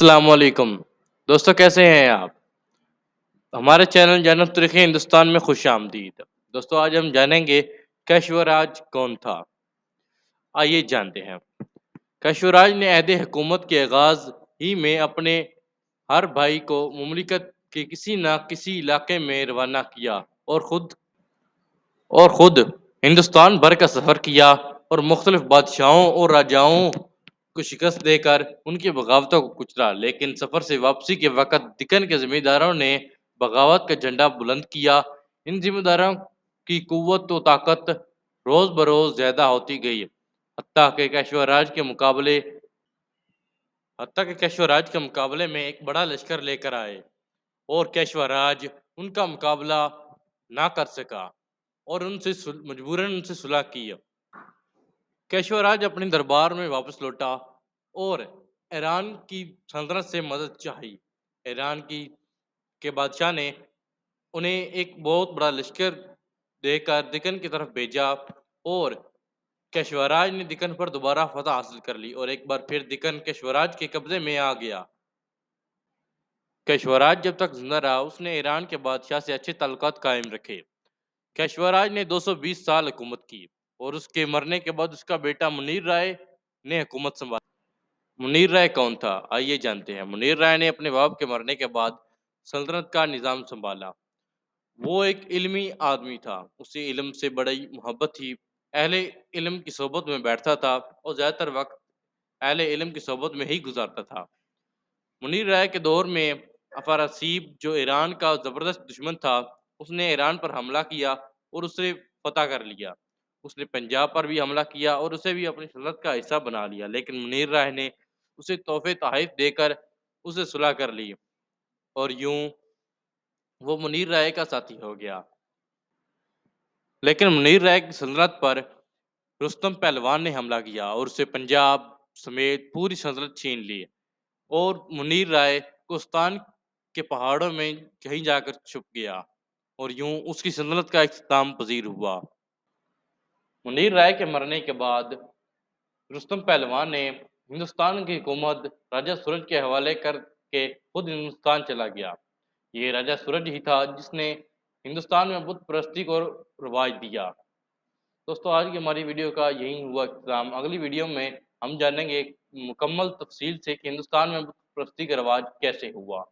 السلام علیکم دوستو، کیسے ہیں آپ؟ ہمارے چینل جانب تاریخ ہندوستان میں خوش آمدید۔ دوستو، آج ہم جانیں گے کیشور راج کون تھا۔ آئیے جانتے ہیں۔ کیشور راج نے عہد حکومت کے آغاز ہی میں اپنے ہر بھائی کو مملکت کے کسی نہ کسی علاقے میں روانہ کیا اور خود ہندوستان بھر کا سفر کیا اور مختلف بادشاہوں اور راجاؤں کو شکست دے کر ان کی بغاوتوں کو کچلا، لیکن سفر سے واپسی کے وقت دکن کے ذمہ داروں نے بغاوت کا جھنڈا بلند کیا۔ ان ذمہ داروں کی قوت و طاقت روز بروز زیادہ ہوتی گئی، حتیٰ کہ کیشور راج کے مقابلے میں ایک بڑا لشکر لے کر آئے اور کیشور راج ان کا مقابلہ نہ کر سکا اور مجبوراً ان سے صلح کی۔ کیشور راج اپنے دربار میں واپس لوٹا اور ایران کی سلطنت سے مدد چاہی۔ ایران کے بادشاہ نے انہیں ایک بہت بڑا لشکر دے کر دکن کی طرف بھیجا اور کیشور راج نے دکن پر دوبارہ فتح حاصل کر لی اور ایک بار پھر دکن کیشور راج کے قبضے میں آ گیا۔ کیشور راج جب تک زندہ رہا اس نے ایران کے بادشاہ سے اچھے تعلقات قائم رکھے۔ کیشور راج نے 220 سال حکومت کی اور اس کے مرنے کے بعد اس کا بیٹا منیر رائے نے حکومت سنبھالی۔ منیر رائے کون تھا؟ آئیے جانتے ہیں۔ منیر رائے نے اپنے باپ کے مرنے کے بعد سلطنت کا نظام سنبھالا۔ وہ ایک علمی آدمی تھا، اسے علم سے بڑی محبت تھی۔ اہل علم کی صحبت میں بیٹھتا تھا اور زیادہ تر وقت اہل علم کی صحبت میں ہی گزارتا تھا۔ منیر رائے کے دور میں افراسیب جو ایران کا زبردست دشمن تھا، اس نے ایران پر حملہ کیا اور اسے فتح کر لیا۔ اس نے پنجاب پر بھی حملہ کیا اور اسے بھی اپنی سلطنت کا حصہ بنا لیا، لیکن منیر رائے نے اسے تحفے تحائف دے کر اسے صلح کر لی اور یوں وہ منیر رائے کا ساتھی ہو گیا۔ لیکن منیر رائے کی سلطنت پر رستم پہلوان نے حملہ کیا اور اسے پنجاب سمیت پوری سلطنت چھین لی اور منیر رائے کوستان کے پہاڑوں میں کہیں جا کر چھپ گیا اور یوں اس کی سلطنت کا اختتام پذیر ہوا۔ منیر رائے کے مرنے کے بعد رستم پہلوان نے ہندوستان کی حکومت راجہ سورج کے حوالے کر کے خود ہندوستان چلا گیا۔ یہ راجہ سورج ہی تھا جس نے ہندوستان میں بت پرستی کو رواج دیا۔ دوستو، آج کی ہماری ویڈیو کا یہی ہوا اختتام۔ اگلی ویڈیو میں ہم جانیں گے مکمل تفصیل سے کہ ہندوستان میں بت پرستی کا رواج کیسے ہوا۔